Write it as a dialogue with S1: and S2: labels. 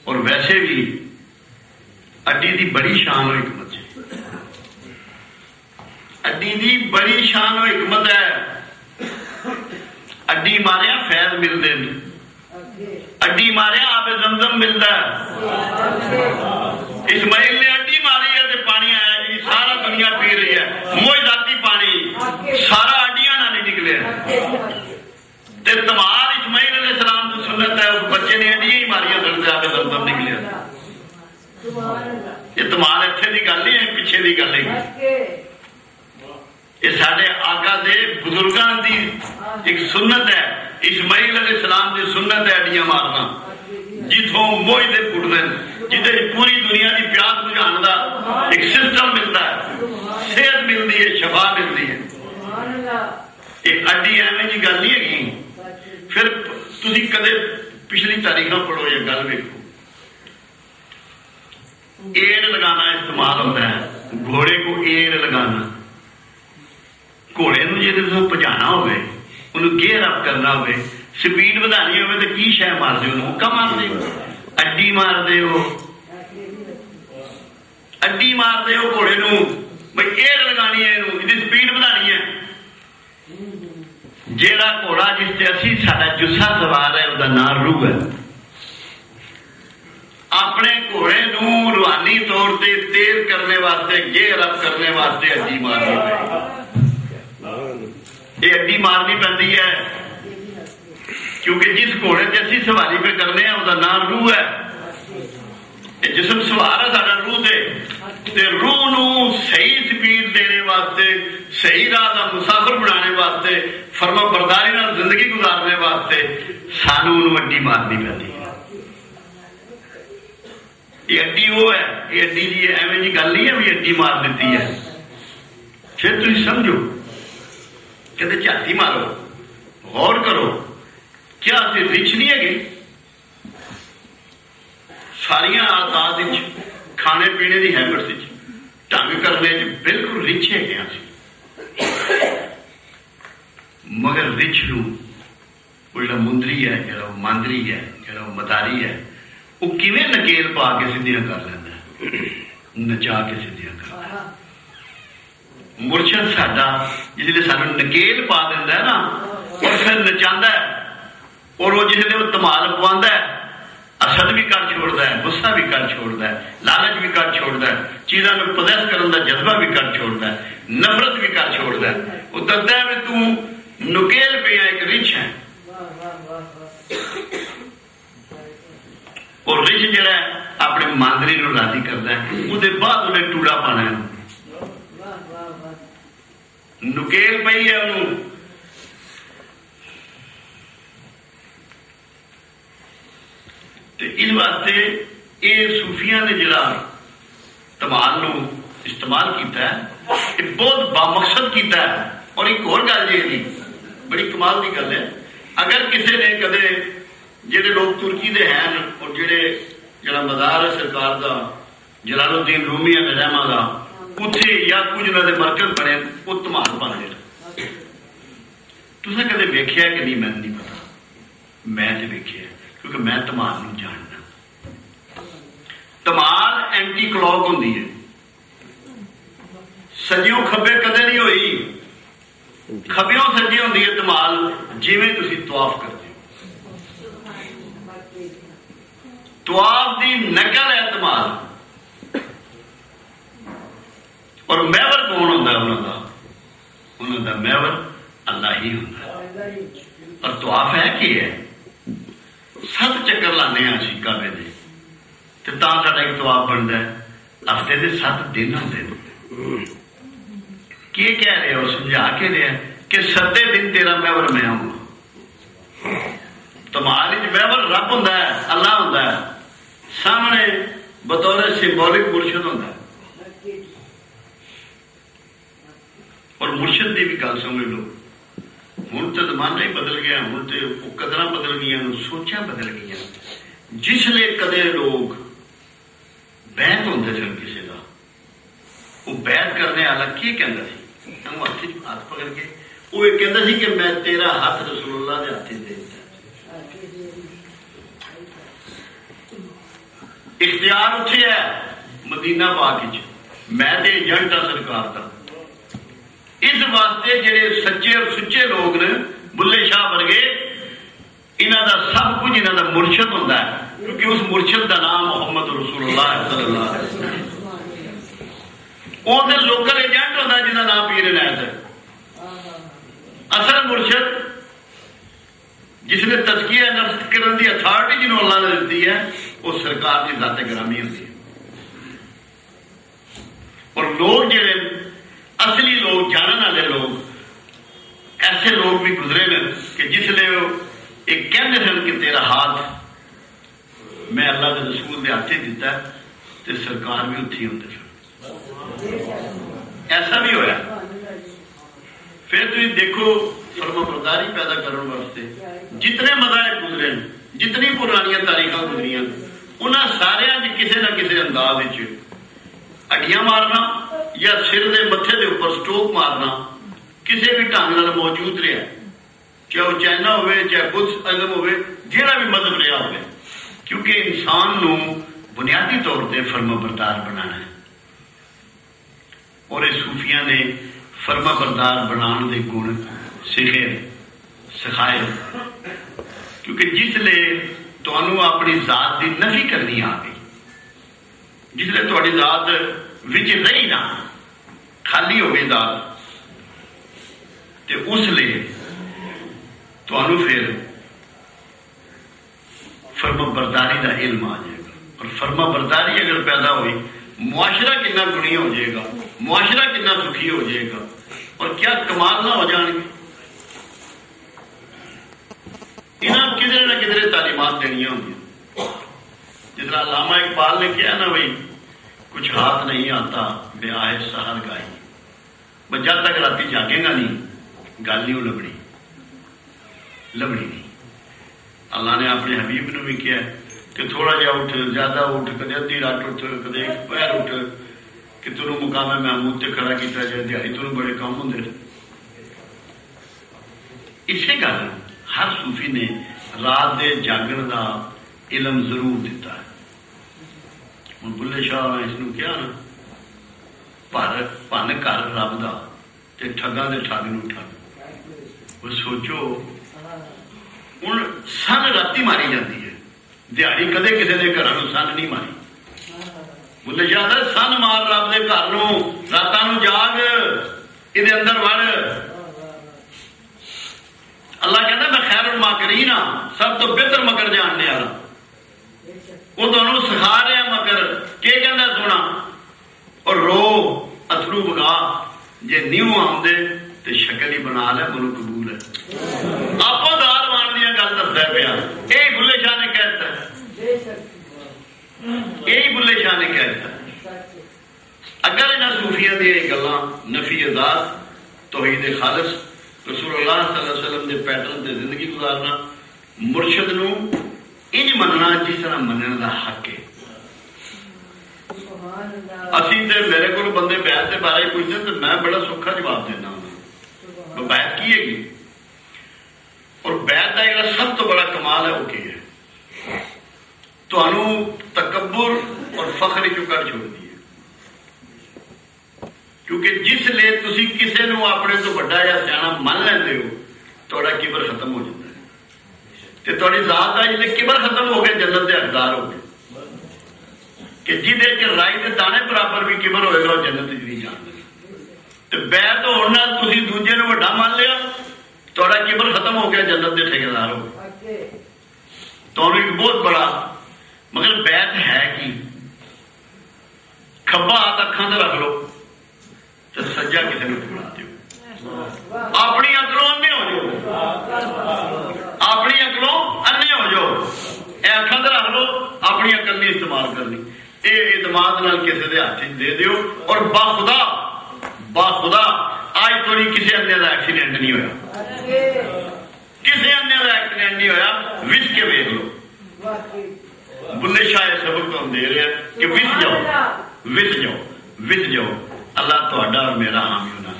S1: اور ویسے بھی اڈی دی بڑی شان و حکمت ہے، اڈی دی بڑی شان و حکمت ہے۔ اڈی ماریا فیض ملتے ہیں، اڈی ماریا آب زمزم ملتا ہے۔ اسماعیل نے اڈی ماری ہے تو پانی آیا جی، سارا دنیا پی رہی ہے، معجزاتی پانی سارا اڈیاں نہ نہیں نکلے۔ تمہار اسماعیل علیہ السلام تو سنت ہے، اس بچے نے اڈیاں ہی ماریاں سن آب زمزم نکلے۔ یہ تمہار اتنے کی گل نہیں ہے، پیچھے کی گل ہے۔ یہ سارے آقا دے بزرگاں دی ایک سنت ہے، اسماعیل علیہ السلام دی سنت ہے اڈیاں مارنا، جتوں موجدے پٹتے ہیں، جہاں پوری دنیا کی پیاس بجھان کا ایک سسٹم ملتا ہے، صحت ملتی ہے، شفا ملتی ہے۔ یہ اڈی ایویں جی گل نہیں ہے۔ پھر تھی کدے پچھلی تاریخ پڑھو یہ گل ویکو، ایڑ لگانا استعمال ہوتا ہے، گھوڑے کو ایڑ لگانا، گھوڑے جی بجانا ہوئے، انہوں گیئر اپ کرنا ہوئے، سپیڈ ودانی ہوئے تو کی شے مار دے، حکا مار دے، اڈی مار دے، اڈی مار دے گھوڑے نو، بھائی ایڑ لگانی ہے، یہ سپیڈ ودانی ہے۔ جیڑا گھوڑا جس سے اسی سارا جسا سوار ہے وہ نام روح ہے۔ اپنے گھوڑے نو روحانی طور سے تیز کرنے واسطے، گیئر اپ کرنے واسطے اڈی مارنی پڑی، یہ اڈی مارنی پڑتی ہے، کیونکہ جس گھوڑے سے اسی سواری پہ کرنے ہیں وہ نام روح ہے۔ یہ جسم سوار ہے سارا روح سے، روح نو صحیح سپیڈ دینے واسطے، صحیح راہ کا مسافر بنانے واسطے، فرما برداری نال زندگی گزارنے واسطے سانو انہوں اڈی مارنی پڑتی ہے۔ یہ اڈی وہ ہے، یہ اڈی جی ایویں جی گل نہیں ہے بھی اڈی مار دیتی ہے۔ پھر تھی سمجھو، کہتے جاتی مارو، غور کرو، کیا رچ نہیں ہے گی؟ ساریا آدات کھانے پینے کی ہیبٹ ڈنگ کرنے بالکل رچ ہے گیا، مگر رچ نو وہ جڑا مندری ہے، جڑا وہ ماندری ہے، جڑا وہ مداری ہے، وہ کیویں نکیل پا کے سیدھیاں کر لینا، نچا کے سیدھیاں کر لینا۔ مرشد ساڈا جس سانو نکیل پا دینا ہے نا، اور پھر نچاندہ ہے، اور وہ جس وہ دمال پواندہ ہے، اسد بھی کر چھوڑتا ہے، غصہ بھی کر چھوڑتا ہے، لالچ بھی کر چھوڑتا ہے، چیزوں کو پوزیس کرنے کا جذبہ بھی کر چھوڑتا ہے، نفرت بھی کر چھوڑتا ہے۔ وہ دستا ہے کہ تو نکیل پہ ایک رچ ہے، اور رچ جڑا ہے اپنے ماندری نو راضی کرتا ہے، وہ بعد انہیں ٹوڑا پانا ہے، نکیل پئی ہے انہوں۔ اس واسطے یہ صوفیاں نے جڑا تمال نو استعمال کیتا ہے، یہ بہت بامقصد کیتا ہے۔ اور ایک اور گل جی بڑی کمال کی گل ہے، اگر کسی نے کدے جڑے لوگ ترکی دے ہیں اور جڑا مزار ہے سرکار دا جلال الدین رومی رحمہ دا، اتنے یا کچھ انہوں نے مرکز بنے، وہ تمال بن گئے۔ تسا کدے ویکھیا کہ نہیں میں نہیں پتا، میں تو ویکھیا کیونکہ میں تمال نو جاننا۔ تمال اینٹی کلاک ہوندی ہے، سجیوں کھبے کدے نہیں ہوئی، کھبیوں سجی ہوندی ہے تمال، جویں تسی طواف کرتے ہو، طواف دی نقل ہے تمال۔ اور محور کون ہوتا ہے انہوں کا محور اللہ ہی ہوتا ہے۔ اور طواف ہے کہ ہے 7 چکر لانے ہیں اسی کعبے دے، تو ساڈا ایک طواف بنتا ہے، ہفتے کے 7 دن ہوتے ہیں۔ کی کہہ رہے ہو؟ سمجھا کے رہے ہیں کہ 7 دن تیرا محور میں ہوں۔ تمہاری محور رب ہوں، اللہ ہوں، سامنے بطور سمبولک مرشد ہوں۔ اور مرشد کی بھی گل سمجھ لو، ہوں تو زمانہ ہی بدل گیا، ہوں تو قدر بدل گئی، سوچاں بدل گئی۔ جس لئے کدے لوگ بیعت ہوتے سن کسی کا، وہ بیعت کرنے والا کی کہندا سی، ہاتھ پکڑ کے وہ یہ کہندا سی کہ میں تیرا ہاتھ رسول اللہ کے ہاتھ دے دیتا۔ اختیار اتنے ہے مدینہ پاک میں تے ایجنٹ ہاں سرکار کا. اس واسطے جڑے سچے اور سچے لوگ نے بلے شاہ ورگے انہوں دا سب کچھ انہوں دا مرشد ہوتا ہے کیونکہ اس مرشد دا نام محمد رسول اللہ صلی اللہ علیہ وسلم. وہ لوکل ایجنٹ ہوتا ہے جنہوں کا نام پیر عنایت ہے. اصل مرشد جس نے تزکیہ نفس کرنے کی اتھارٹی جنہوں اللہ نے دیتی ہے وہ سرکار کی ذات گرامی ہوتی ہے. اور لوگ جڑے اصلی لوگ جاننے والے لوگ ایسے لوگ بھی گزرے ہیں کہ جس لیے ایک کہتے ہیں کہ تیرا ہاتھ میں اللہ کے رسول کے ہاتھ دیتا ہے تو سرکار بھی اتھی ہوتے سن. ایسا بھی ہویا. پھر تھی دیکھو فرما برداری پیدا کرنے واسطے جتنے مذاہب گزرے جتنی پرانیاں تاریخ گزری انہوں سارے کسی نہ کسی انداز اڈیاں مارنا یا سر دے متھے دے اوپر سٹوک مارنا کسی بھی ڈھنگ نال موجود رہا چاہے وہ چائنا ہوئے چاہے بدھ ازم ہوئے جہاں بھی مذہب رہا ہوئے کیونکہ انسان نو بنیادی طور پہ فرما بردار بنانا ہے. اور اس صوفیاں نے فرما بردار بنان دے گن سکھائے کیونکہ جس لئے تمہوں اپنی ذات کی نفی کرنی آ گئی جس لئے تھوڑی ذات وچ رہی نہ خالی ہو گئی ذات تو اس لیے تمہوں پھر فرما برداری کا علم آ جائے گا. اور فرما برداری اگر پیدا ہوئی معاشرہ کتنا گنی ہو جائے گا معاشرہ کتنا سکھی ہو جائے گا اور کیا کمال نہ ہو جان گے. انہیں کدھر نہ کدھر تعلیمات دینی ہوں گی. جس طرح علامہ اقبال نے کیا نا بھائی کچھ ہاتھ نہیں آتا بے آئے سہر گائی بس جب تک رات جاگے گا نہیں گل نہیں لبنی نہیں. اللہ نے اپنے حبیب نے بھی کیا کہ تھوڑا جا اٹھ زیادہ اٹھ کدے ادھی رات اٹھ کدے پیر اٹھ کہ تینوں مقام محمود سے کھڑا کیا جائے دیہی تینوں بڑے کام ہوں. اسی گل ہر صوفی نے رات دے جاگن دا علم ضرور دیتا ہے. ہوں بلے شاہ اس نے کیا نا پن کر رب دا تے ٹھگاں دے ٹھگ نو ٹھگ. وہ سوچو ہوں سن راتی ماری جاتی ہے دیہڑی کدے کسی کے گھر سن نہیں ماری. بلے شاہ سن مار رب دے گھر رات جاگ یہ اندر وڑ. اللہ کہتا میں خیر الماکرین ہاں سب تو بہتر مکر جاننے والا. وہ تمہیں سکھا رہا مکر کہ کہنا سونا اور رو اترو بگا جی نیو آمدے تو شکل ہی بنا لے منو قبول ہے. آپ دار مان دیا گل دستا پیا یہی بلے شاہ نے کہتا ہے یہی بلے شاہ نے کہتا ہے. اگر انہاں صوفیاں دی گلاں نفی ذات توحید خالص رسول اللہ صلی اللہ علیہ وسلم دے پیٹرن تے زندگی گزارنا مرشد نو انج مننا جس طرح منن دا حق ہے. اسی تے میرے کو بندے بیعت کے بارے پوچھتے تو میں بڑا سوکھا جواب دینا ہوں بیعت کی ہے گی اور بیعت کا جڑا سب تو بڑا کمال ہے وہ کی ہے تمہوں تکبر اور فخر چو کر چھوڑ دی. کیونکہ جس لیے تسی کسی نو اپنے تو بڑا یا سیاح من لیندے ہو تھوڑا کبر ختم ہو جاتا ہے تے تھوڑی ذات کا جی کبر ختم ہو گئے جنت کے حقدار ہو گئے کہ جہدے چ رائی کے دانے برابر بھی کبر ہوئے گا جنت نہیں جانتے. تو بیعت ہونا تسی دوجے نو بڑا مان لیا تھوڑا کبر ختم ہو گیا جنت کے ٹھیکیدار ہو گئے. تو ایک بہت بڑا مگر بیعت ہے کہ کھبا ہاتھ اکھاں تے رکھ لو تو سجا کسی نے پکڑا دو. اپنی اکلوں انے ہو جاؤ اپنی اکلوں انے ہو جاؤ اے اکھاں تے رکھ لو اپنی عقل نہیں استعمال کرنی. اے اعتماد نال کسی دے ہاتھ دے دیو اور باخدا آج تھوڑی کسی انے کا ایکسیڈنٹ نہیں ہویا کسی انے کا ایکسیڈنٹ نہیں ہویا وچ کے ویکھ لو. بلے شاہ سبق تو ہم دے رہے ہیں کہ وچ جاؤ اللہ تہاڈا اور میرا حامی ہونا